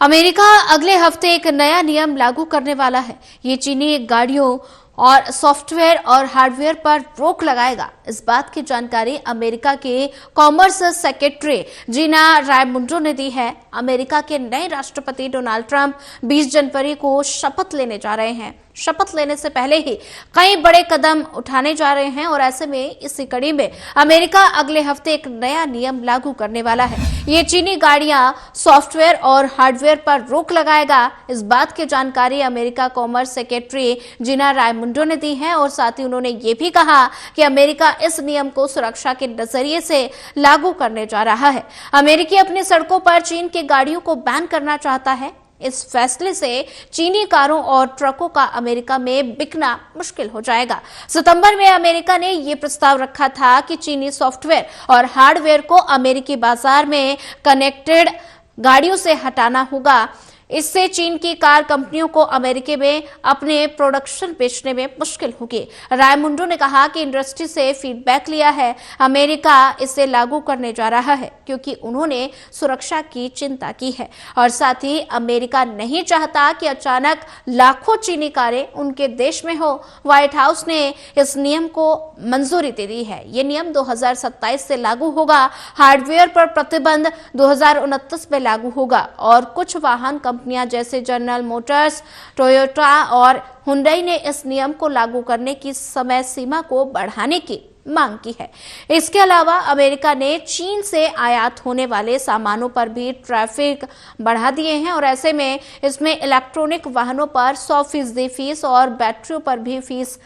America अगले हफ्ते एक नया नियम लागू करने वाला है। ये चीनी गाड़ियों और सॉफ्टवेयर और हार्डवेयर पर रोक लगाएगा। इस बात की जानकारी अमेरिका के कॉमर्स सेक्रेटरी जीना रायमुंडो ने दी है। अमेरिका के नए राष्ट्रपति डोनाल्ड ट्रंप 20 जनवरी को शपथ लेने जा रहे हैं। शपथ लेने से पहले ही कई बड़े कदम उठाने जा रहे हैं और ऐसे में इसी कड़ी में अमेरिका अगले हफ्ते एक नया नियम लागू करने वाला है। ये चीनी गाड़ियां, सॉफ्टवेयर और हार्डवेयर पर रोक लगाएगा। इस बात की जानकारी अमेरिका कॉमर्स सेक्रेटरी जीना रायमुंडो ने दी है और साथ ही उन्होंने ये भी कहा कि अमेरिका इस नियम को सुरक्षा के नजरिए से लागू करने जा रहा है। अमेरिकी अपनी सड़कों पर चीन की गाड़ियों को बैन करना चाहता है। इस फैसले से चीनी कारों और ट्रकों का अमेरिका में बिकना मुश्किल हो जाएगा। सितंबर में अमेरिका ने यह प्रस्ताव रखा था कि चीनी सॉफ्टवेयर और हार्डवेयर को अमेरिकी बाजार में कनेक्टेड गाड़ियों से हटाना होगा। इससे चीन की कार कंपनियों को अमेरिका में अपने प्रोडक्शन बेचने में मुश्किल होगी। रायमुंडो ने कहा कि इंडस्ट्री से फीडबैक लिया है। अमेरिका इसे लागू करने जा रहा है क्योंकि उन्होंने सुरक्षा की चिंता की है और साथ ही अमेरिका नहीं चाहता कि अचानक लाखों चीनी कारें उनके देश में हो। व्हाइट हाउस ने इस नियम को मंजूरी दे दी है। ये नियम 2027 से लागू होगा। हार्डवेयर पर प्रतिबंध 2029 में लागू होगा और कुछ वाहन कंपनियां जैसे जनरल मोटर्स, टोयोटा और हुंडई ने इस नियम को लागू करने की समय सीमा को बढ़ाने की मांग की है। इसके अलावा अमेरिका ने चीन से आयात होने वाले सामानों पर भी टैरिफ बढ़ा दिए हैं और ऐसे में इसमें इलेक्ट्रॉनिक वाहनों पर 100% फीस और बैटरियों पर भी फीस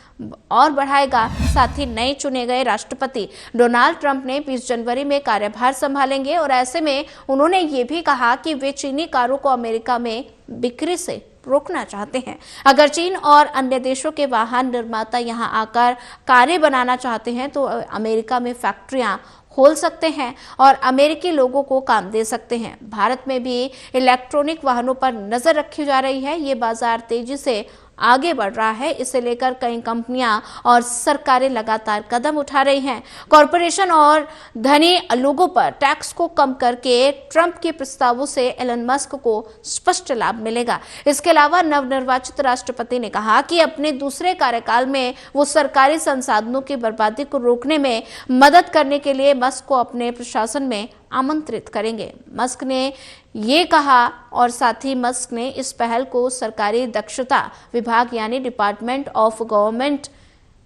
और बढ़ाएगा। साथ ही नए चुने गए राष्ट्रपति डोनाल्ड ट्रंप ने 20 जनवरी में कार्यभार संभालेंगे और ऐसे में उन्होंने ये भी कहा कि वे चीनी कारों को अमेरिका में बिक्री से रोकना चाहते हैं। अगर चीन और अन्य देशों के वाहन निर्माता यहां आकर कारें बनाना चाहते हैं तो अमेरिका में फैक्ट्रियां खोल सकते हैं और अमेरिकी लोगों को काम दे सकते हैं। भारत में भी इलेक्ट्रॉनिक वाहनों पर नजर रखी जा रही है। ये बाजार तेजी से आगे बढ़ रहा है। इसे लेकर कई कंपनियां और सरकारें लगातार कदम उठा रही हैं। कॉरपोरेशन और धनी लोगों पर टैक्स को कम करके ट्रंप के प्रस्तावों से एलन मस्क को स्पष्ट लाभ मिलेगा। इसके अलावा नवनिर्वाचित राष्ट्रपति ने कहा कि अपने दूसरे कार्यकाल में वो सरकारी संसाधनों की बर्बादी को रोकने में मदद करने के लिए मस्क को अपने प्रशासन में आमंत्रित करेंगे। मस्क ने ये कहा और साथ ही मस्क ने इस पहल को सरकारी दक्षता विभाग यानी डिपार्टमेंट ऑफ गवर्नमेंट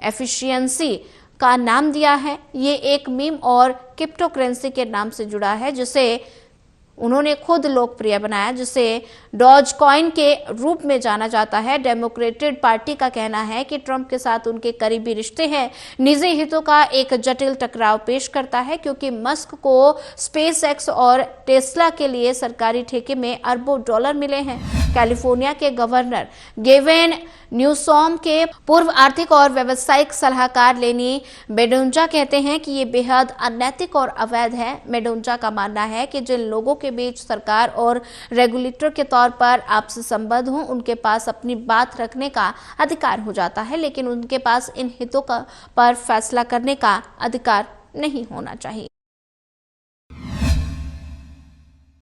एफिशिएंसी का नाम दिया है। ये एक मीम और क्रिप्टोकरेंसी के नाम से जुड़ा है जिसे उन्होंने खुद लोकप्रिय बनाया, जिसे डॉज कॉइन के रूप में जाना जाता है। डेमोक्रेटिक पार्टी का कहना है कि ट्रंप के साथ उनके करीबी रिश्ते हैं। निजी हितों का एक जटिल टकराव पेश करता है क्योंकि मस्क को स्पेसएक्स और टेस्ला के लिए सरकारी ठेके में अरबों डॉलर मिले हैं। कैलिफोर्निया के गवर्नर गेविन न्यूसॉम के पूर्व आर्थिक और व्यावसायिक सलाहकार लेनी मेडोंजा कहते हैं कि ये बेहद अनैतिक और अवैध है। मेडोंजा का मानना है कि जिन लोगों के बीच सरकार और रेगुलेटर के तौर पर आपसी संबंध हो, उनके पास अपनी बात रखने का अधिकार हो जाता है, लेकिन उनके पास इन हितों पर फैसला करने का अधिकार नहीं होना चाहिए।